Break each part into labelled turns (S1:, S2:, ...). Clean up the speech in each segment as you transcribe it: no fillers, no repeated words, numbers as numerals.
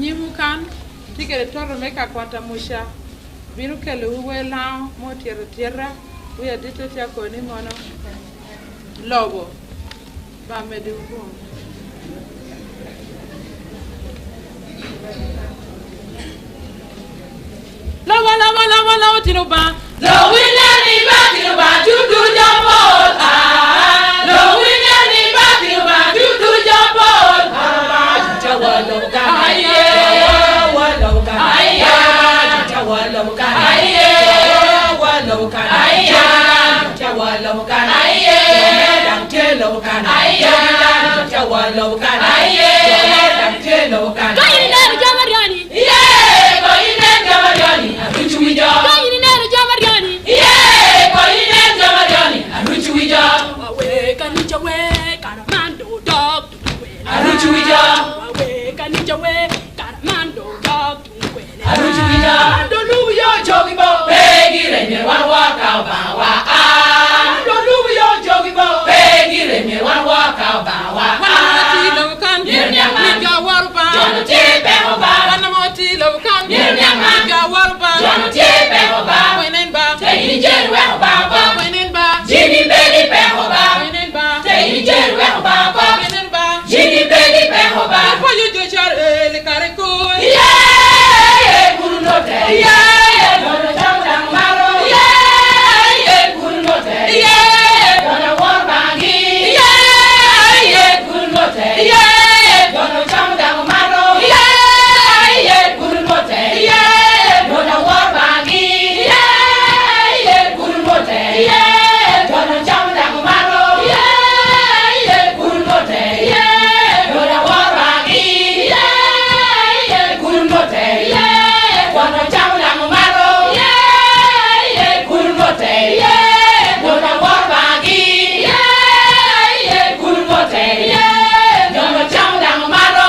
S1: Nyimukan tigere toro meka kwanta musha biru kele uwe lao mo tierra uya dito tia koni mono lobo ba medi ubo lawa tino ba
S2: lo winani ba tino ba judu jambol lo winani ba tino ba judu jambol jawalo kaye walo kaye jawalo kaye walo kaye jawalo kaye dam telo kaye jawalo kaye dam telo kaye
S3: kayine jamariani
S2: kayine jamariani aruchuija
S3: kayine jamariani
S2: kayine jamariani aruchuija
S3: wawe kanija we karamando dog
S2: aruchuija
S3: wawe kanija we karamando dog
S2: aruchuija ndoluyo jogibo begire mi wanwa ka bawa ndoluyo jogibo begire mi wanwa ka bawa
S1: tilo kan miga warba
S2: jono tipe oba
S1: wana mo tilo kan miga warba
S2: jono tipe oba
S1: wenen ba
S2: tayini jeru we oba ba
S1: wenen ba
S2: jini beli pe oba
S1: wenen ba
S2: tayini jeru we oba ba
S1: wenen ba
S2: jini beli pe oba
S1: fo yo jo char le kare ko
S2: guru no te dono jamdang maro guru no te dono war bangi guru no te dono jamdang maro guru no te dono war bangi guru no te dono jamdang maro guru no te dono war bangi guru no te dono jamdang maro guru no te dono war bangi guru no te dono jamdang maro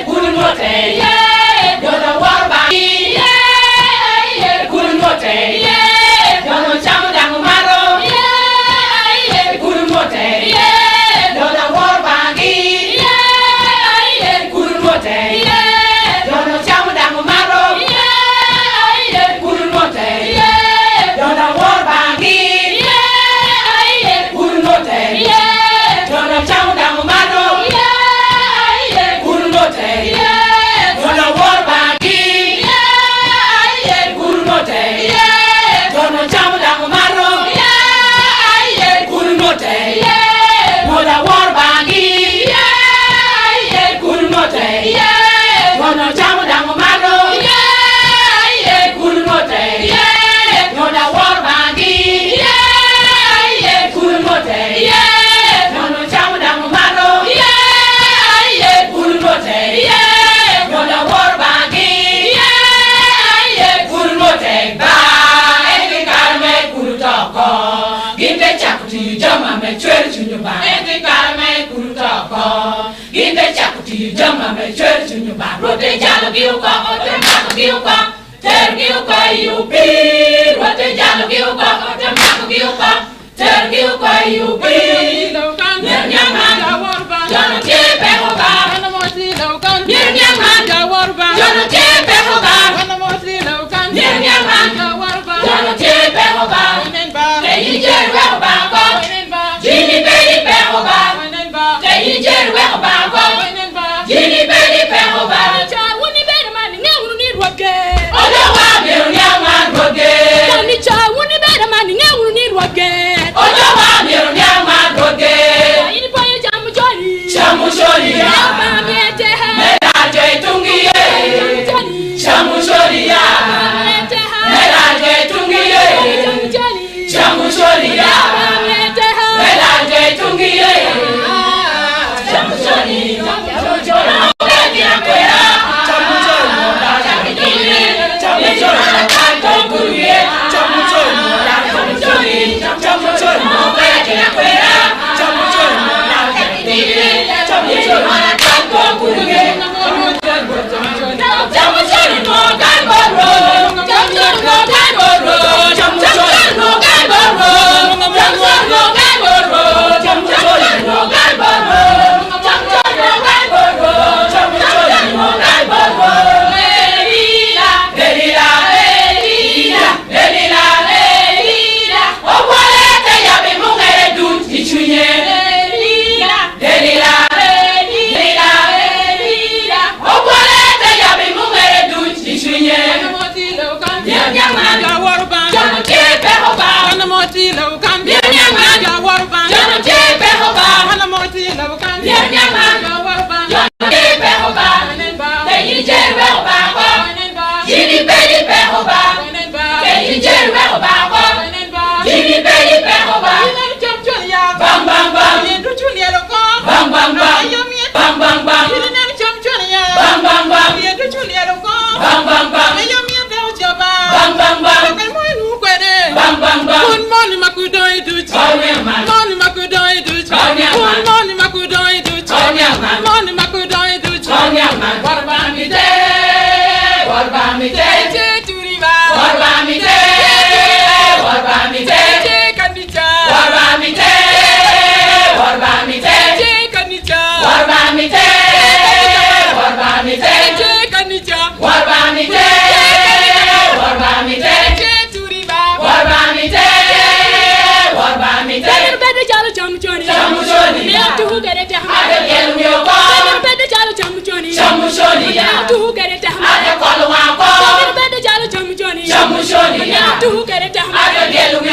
S2: guru no te dono war bangi guru no te dono jamdang maro guru no te dono war bangi guru no te dono jamdang maro guru no te dono war bangi guru no te dono jamdang maro guru no te dono war bangi guru no te dono jamdang maro guru no te dono war bangi guru no te dono jamdang maro guru no te dono war bangi guru no te dono jamdang maro guru no te dono war bangi guru no te ba eke karme guru toko ginte chakuti jama me chwere chunyo ba eke karme guru toko ginte chakuti jama me chwere chunyo ba rote jalo giu ko ote mako giu ko ter giu ko yupi rote jalo giu ko ote mako giu ko ter giu ko yupi
S1: tilo kan miga warba
S2: jono tipe oba
S1: wana mo tilo kan
S2: Nyanyaman.
S1: miga warba
S2: jono tipe oba
S1: wana mo tilo kan
S2: Nyanyaman.
S1: miga warba
S2: jono tipe oba
S1: wenen ba
S2: tayini jeru we oba ko
S1: wenen ba
S2: jini beli pe oba
S1: wenen ba
S2: tayini jeru we oba ko
S1: wenen ba
S2: jini beli pe oba
S3: cha woni bere man ngewru ni roge
S2: ojo wa miru nyaman roge
S3: kani cha woni bere man ngewru ni roge
S2: ojo wa miru nyaman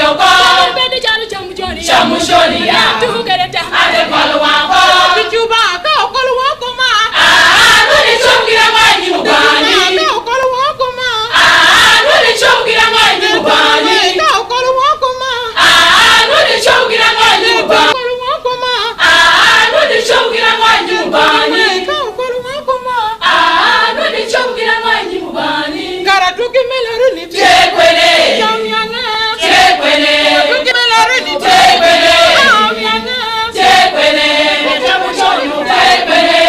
S2: yoko.
S3: Bede jalo chamuchoni.
S2: Chamuchoni ya.
S3: Tugerete.
S2: Ade kolu wako.
S1: Bichuba ka kolu wako ma.
S2: Nuni chungira mwanyi mubani.
S1: Ka kolu wako ma.
S2: Nuni chungira mwanyi mubani.
S1: Ka kolu wako ma.
S2: Nuni chungira mwanyi mubani.
S1: Kolu wako ma.
S2: Nuni chungira mwanyi mubani.
S1: Ka kolu wako ma.
S2: Nuni chungira mwanyi mubani.
S1: Karatuki melaru ni
S2: Chekwele.
S1: Yamyanga.
S2: Chekwele.
S1: Karatuki melaru ni
S2: Chekwele.
S1: Yamyanga.
S2: Chekwele. Chamuchoni chekwele.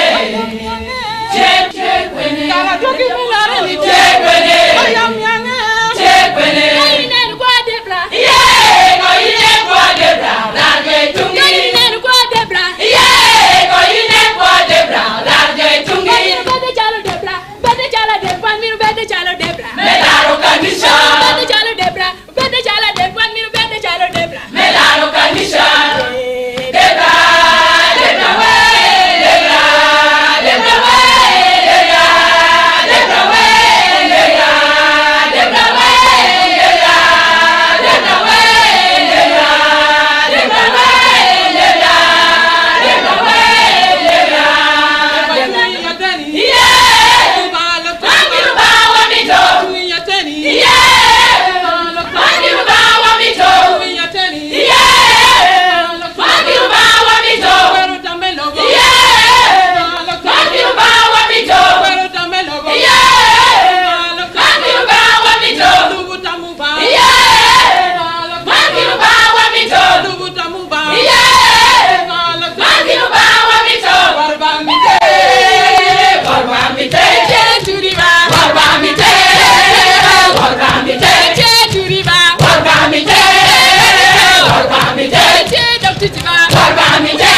S2: Chekwele.
S1: Karatuki melaru ni
S2: Chekwele.
S1: Yamyanga.
S2: Chekwele.
S3: Inen kwa debra.
S2: Yeah, go ine kwa debra. Large tungi.
S3: Inen kwa debra.
S2: Yeah, go ine kwa debra. Large tungi.
S3: Bede jalo debra. Bede jalo debra. Miru bede jalo debra.
S2: Melaro kanisha.
S3: Bede jalo debra. Bede jalo debra. Miru bede jalo debra.
S2: Melaro kanisha. Debra, debra we, debra, debra we, debra, debra we, debra, debra we, debra, debra we, debra, debra we, debra, debra we, debra. Yeah, mangiru bawa mito. Yeah, mangiru bawa mito. Yeah, mangiru bawa mito. Yeah, mangiru bawa mito. Yeah, mangiru bawa mito. Yeah, mangiru bawa mito. Yeah, mangiru bawa mito. Warbamite,
S3: Turiba.
S2: warbamite, warbamite,
S3: Turiba.
S2: warbamite, warbamite,
S3: Dr. Tiba.
S2: warbamite,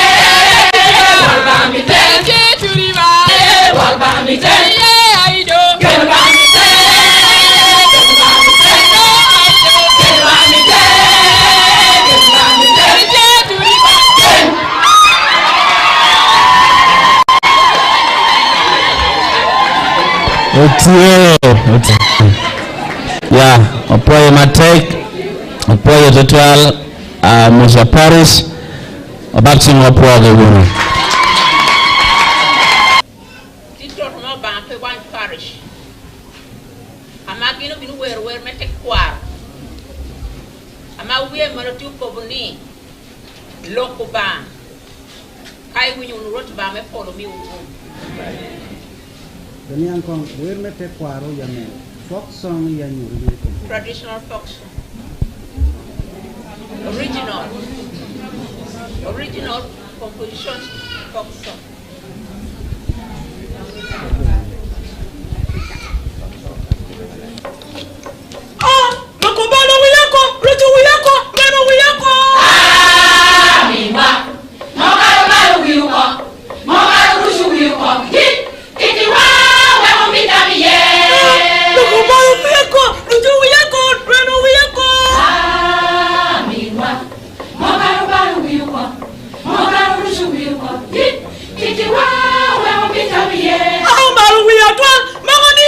S2: warbamite,
S3: Turiba.
S2: warbamite,
S3: Yeah, I do.
S2: warbamite, warbamite,
S3: Turiba.
S4: Yeah, Opoye Matek, Opoye Total, Musa Paris, Abaxing Opoye Guru.
S5: Tito no ba pe wan parish. Ama gino binu wer mete kwar. Ama wiye mano tu ko buni. Loko ba. Kai winyu no rot ba me follow me wu.
S6: Danian kong mete kwaro yamen. Folk song yanyu.
S5: Traditional folk song. Original composition folk song.
S2: Makubalo wiyako, rojo wiyako, meno wiyako. Miwa, mokaro maru wiyuko, mokaro rushu wiyuko. Iti wawe omita miye. Makubalo wiyako, rojo wiyako, meno wiyako. Miwa, mokaro maru wiyuko, mokaro rushu wiyuko. Iti wawe omita miye. Maru wiyako, mangoni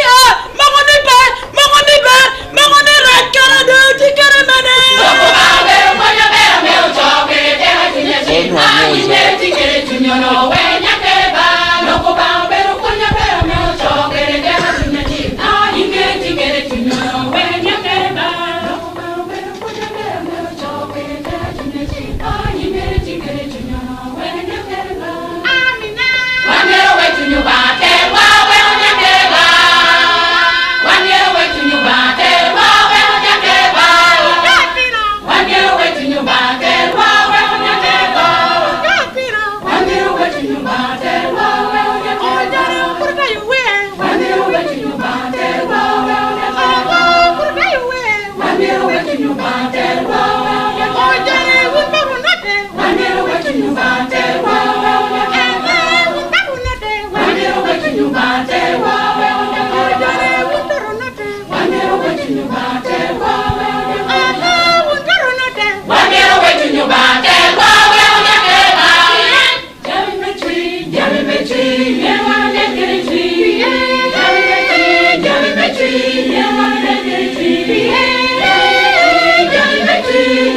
S2: be, mangoni rakara de tikere mene. Loko ba bero konya bero meo chokere teha tunya china. Ine tikere tunyo no we nyakere ba. Loko ba bero konya bero meo chokere teha tunya china. Ine tikere tunyo no we nyakere ba. Loko ba bero konya bero meo chokere teha tunya china. Ine tikere tunyo no we nyakere ba. Amina. Wanero we tunyo ba terwa we nyakere ba. Wanero we tunyo ba terwa we nyakere ba. Wanero we tunyo ba terwa we nyakere ba. Wanero we tunyo ba terwa we nyakere ba. Wanero we tunyo ba terwa we nyakere ba. Wanero we tunyo ba terwa we nyakere ba. Wanero we tunyo ba terwa we nyakere ba. Wanero we tunyo ba terwa we nyakere ba. Wanero we tunyo ba terwa we nyakere ba. Wanero we tunyo ba terwa we nyakere ba. Geometry, geometry, yeah, one geometry, geometry, yeah, one geometry, geometry.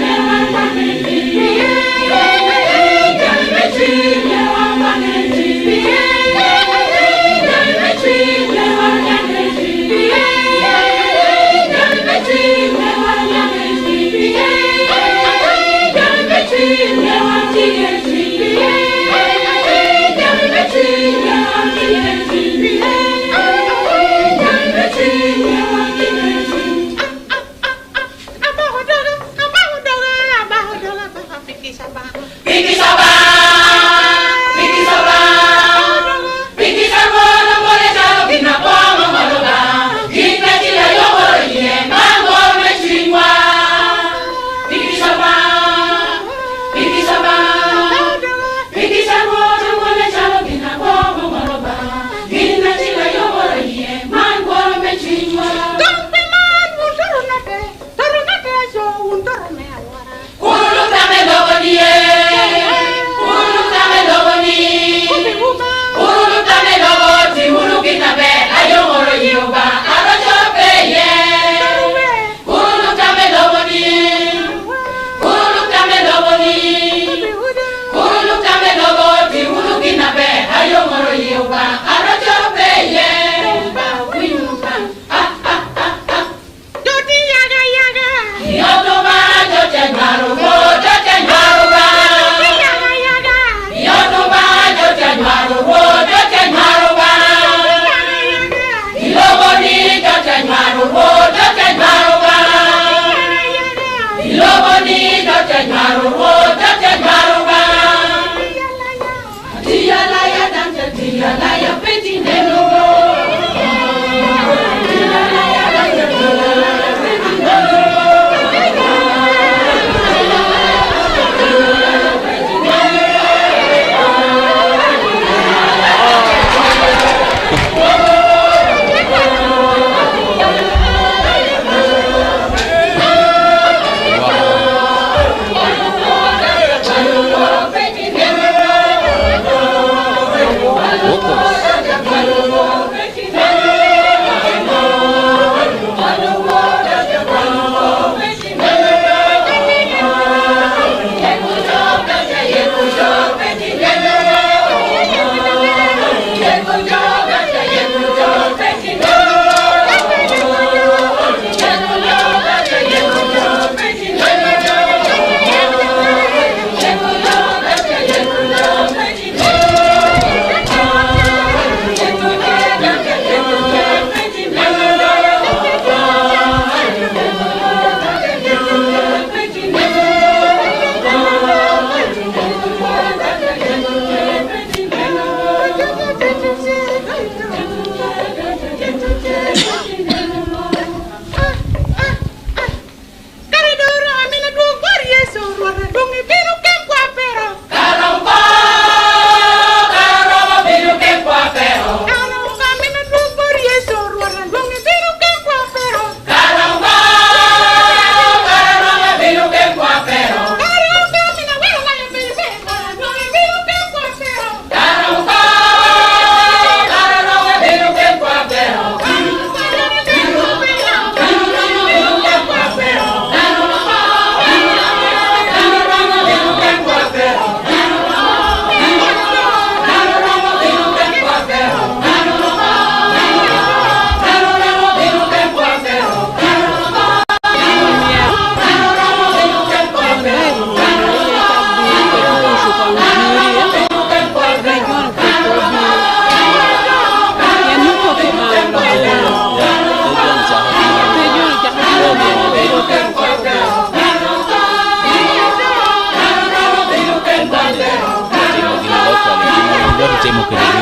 S4: timo kede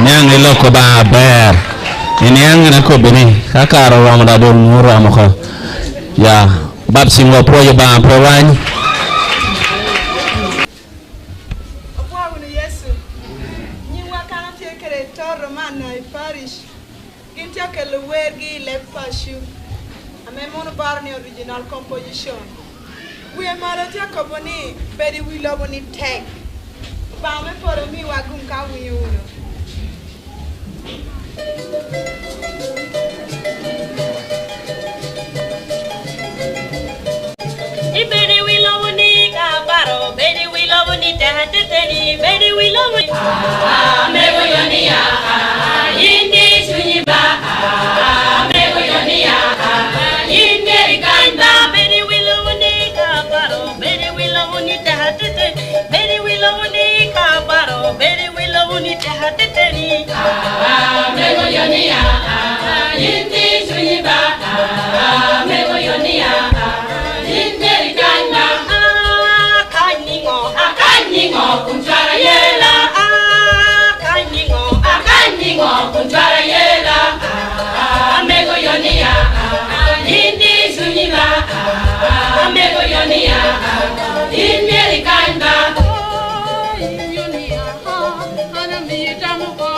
S4: Nyang iloko ba ber ini yang nako bini kakaro ramada don mura mako ya bab singo pro yo ba prowan
S7: opwa unu Yesu nyi wakana tie kere toro mana I parish gintia kele wergi le pashu ame mono barni original composition we mara tia koboni bedi we love ni tek ba me poro mi wagum ka wi uno
S3: Baby, we love ni kabaro. Baby, we love ni tehateni. Baby, we love ni.
S2: Mego yonia, indi sunyiba. Mego yonia, indi kanda.
S3: Baby, we love ni kabaro. Baby, we love ni tehateni. Baby, we love ni kabaro. Baby, we love ni tehateni.
S2: Mego yonia, indi sunyiba. Mego yonia, indi kanda. Akanyigo kunjara yela. Akanyigo kunjara yela. Mego yonia, indi sunyiba. Mego yonia, indi kanda. Yinyonia, ana biyitamuko.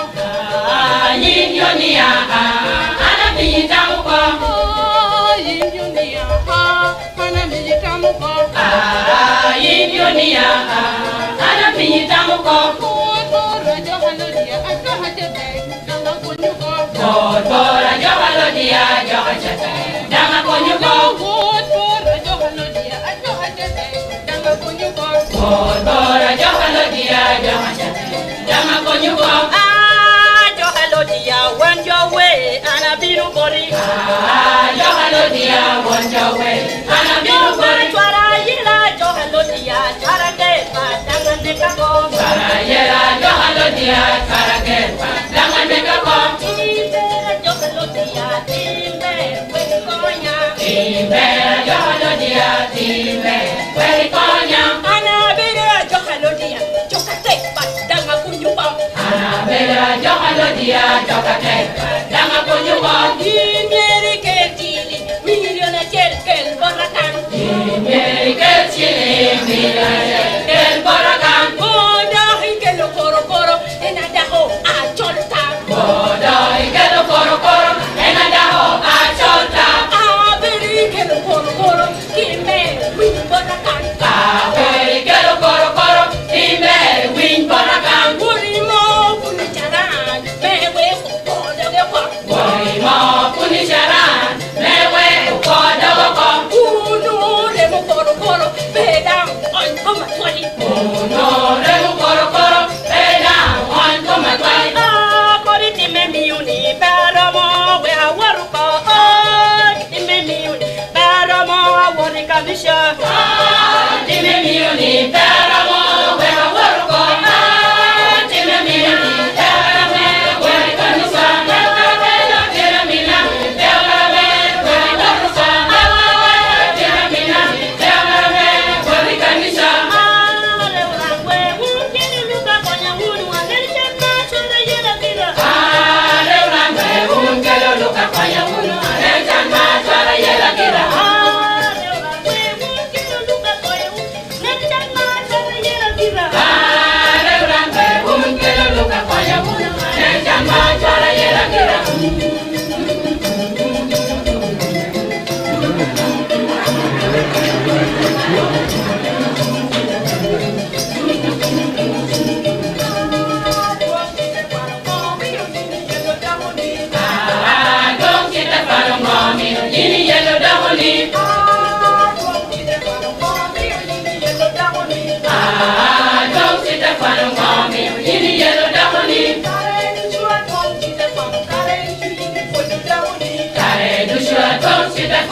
S2: Yinyonia, ana biyitamuko. Bora johalodia, johachate, danga konyuko. Bora johalodia, johachate, danga konyuko.
S3: Johalodia, went your way, and I've been body.
S2: Johalodia, want your way, and I've been body.
S3: Johalodia, Taragepa, Danganekako.
S2: Johalodia, Taragepa, Danganekako.
S3: Johalodia, Timbe, Welikonya.
S2: Timbe, Johalodia, Timbe, Welikonya.
S3: Anabera, Johalodia, Jokatepa, Dangakunyuba.
S2: Anabera, Johalodia, Jokatepa, Dangakunyuba.
S3: Imieri Ketili, Miliona Cherkel, Borakan.
S2: Imieri Ketili, Miliona Cherkel, Borakan.
S3: Boda, Hikelo Koro Koro, and Adaho, Acholta.
S2: Boda, Hikelo Koro Koro, and Adaho, Acholta.
S3: Aberi Kelo Koro Koro, Kime, Win Borakan.
S2: Hikelo Koro Koro, Kime, Win Borakan.
S3: Urimo, Punicharan, Mewe, Boda,
S2: Warimo, Punicharan, Mewe, Boda,
S3: Uno, Remo Koro Koro, Bedam, on Comatwani.
S2: Uno, Remo Koro Koro, Bedam, on Comatwani.
S3: Coriti Memiuni, Baramo, where I work, Memiuni, Baramo, I want a commission.
S2: Timemiuni, Baramo, where I work, Timemiuni, Baramo, where I can stand. Timemina, Baramo, where I can stand. Timemina, Baramo, where I can stand.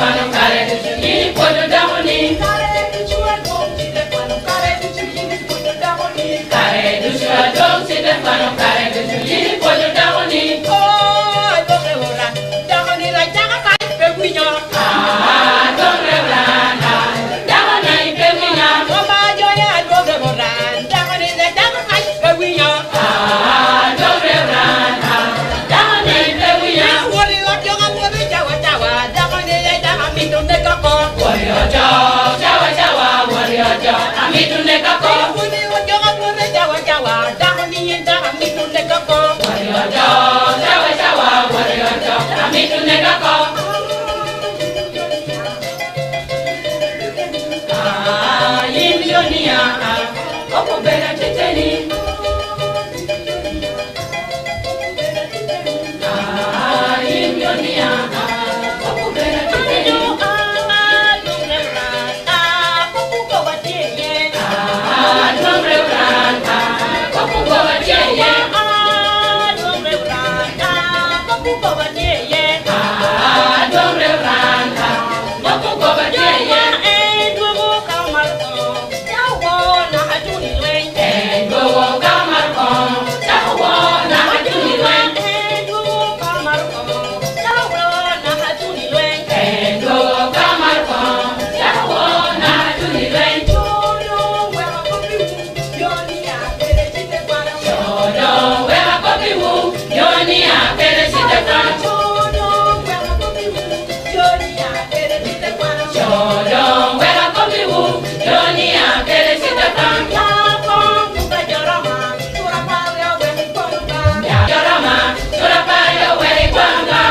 S2: fano kare du chu yini podo dahoni
S7: kare du chu adom si de fano kare du chu yini podo dahoni
S2: kare du chu adom si de fano kare du chu yini podo dahoni
S3: Oh, dore ora, dahoni la jaga kai pe winyo.
S2: dore rana dahoni pe winya
S3: Mama joya dore ora, dahoni la jaga kai pe winyo.
S2: dore rana dahoni pe winya
S3: Wori la joga wori jawa jawa, dahoni la jaga mindu nekako.
S2: warrior jawa jawa warrior jawa amitu nekako
S3: Wori la joga wori jawa jawa, dahoni la jaga mindu nekako.
S2: warrior jawa jawa warrior jawa amitu nekako Indionia opo bera teteni Indionia opo bera teteni Nombre Uranta opo goba tieye Nombre Uranta opo goba tieye Gowo kamarko tawo na hajuni wen Gowo kamarko tawo na hajuni wen Chodo wera kopiwu yoni apere sitefan Chodo wera kopiwu yoni apere sitefan Ya jorama surapayo weri kwanga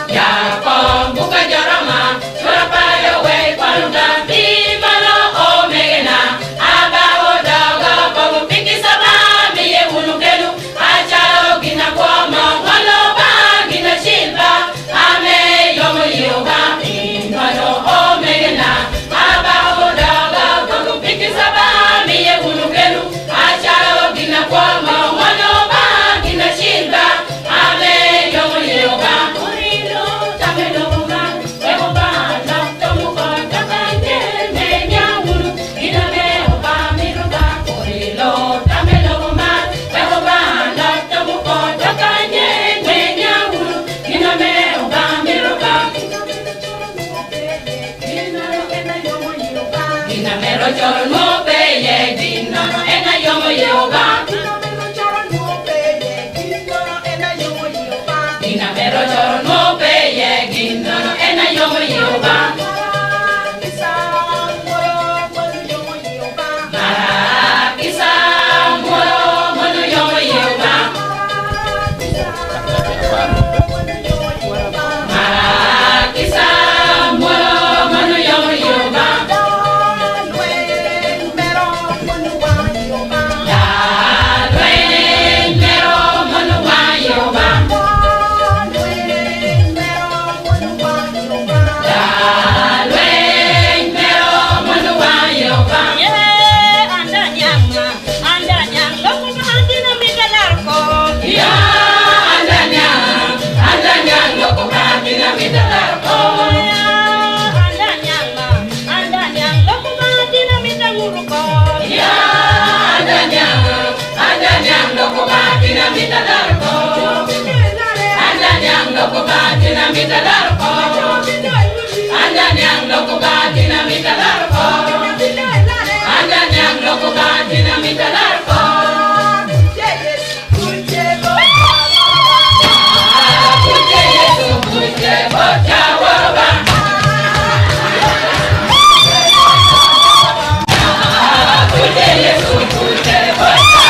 S2: Ya kombuka jorama surapayo weri kwanga Bimalo omegena abaho daga komu piki saba miye unukelu achao gina kwama waloba gina shilba ame yomo yoba Bimalo omegena abaho daga komu piki saba miye unukelu achao gina kwama waloba gina shilba ame yomo yoba Kurilo tamelo bunga Wego ba na tomu ba kakanje menya ulu Gina meo ba miruga Kurilo tamelo bunga Wego ba na tomu ba kakanje menya ulu Gina meo ba miruga Gina mero choro no peye Gina no ena yomo yoga Gina mero choro no peye Gina no ena yomo yoga Marakisa moro mono yomo yoga Marakisa moro mono yomo yoga Dalwen mero mono wa yoga Dalwen mero mono wa yoga Ya andanya loko kabina midalarko Ya andanya loko kabina midalarko Andanya loko kabina midalarko Andanya loko kabina midalarko Andanya loko kabina midalarko Kuje Yesu kuje bocha woroba Kuje Yesu kuje bocha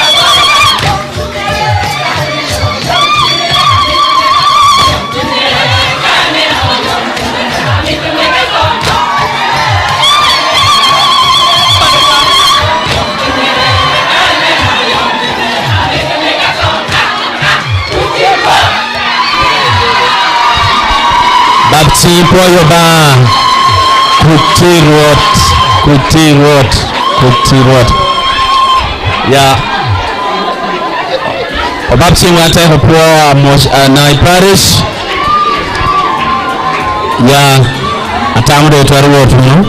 S4: Babsi poyo ba kutirot ya Obabsi wate hopo na parish ya atamude twaru wotu no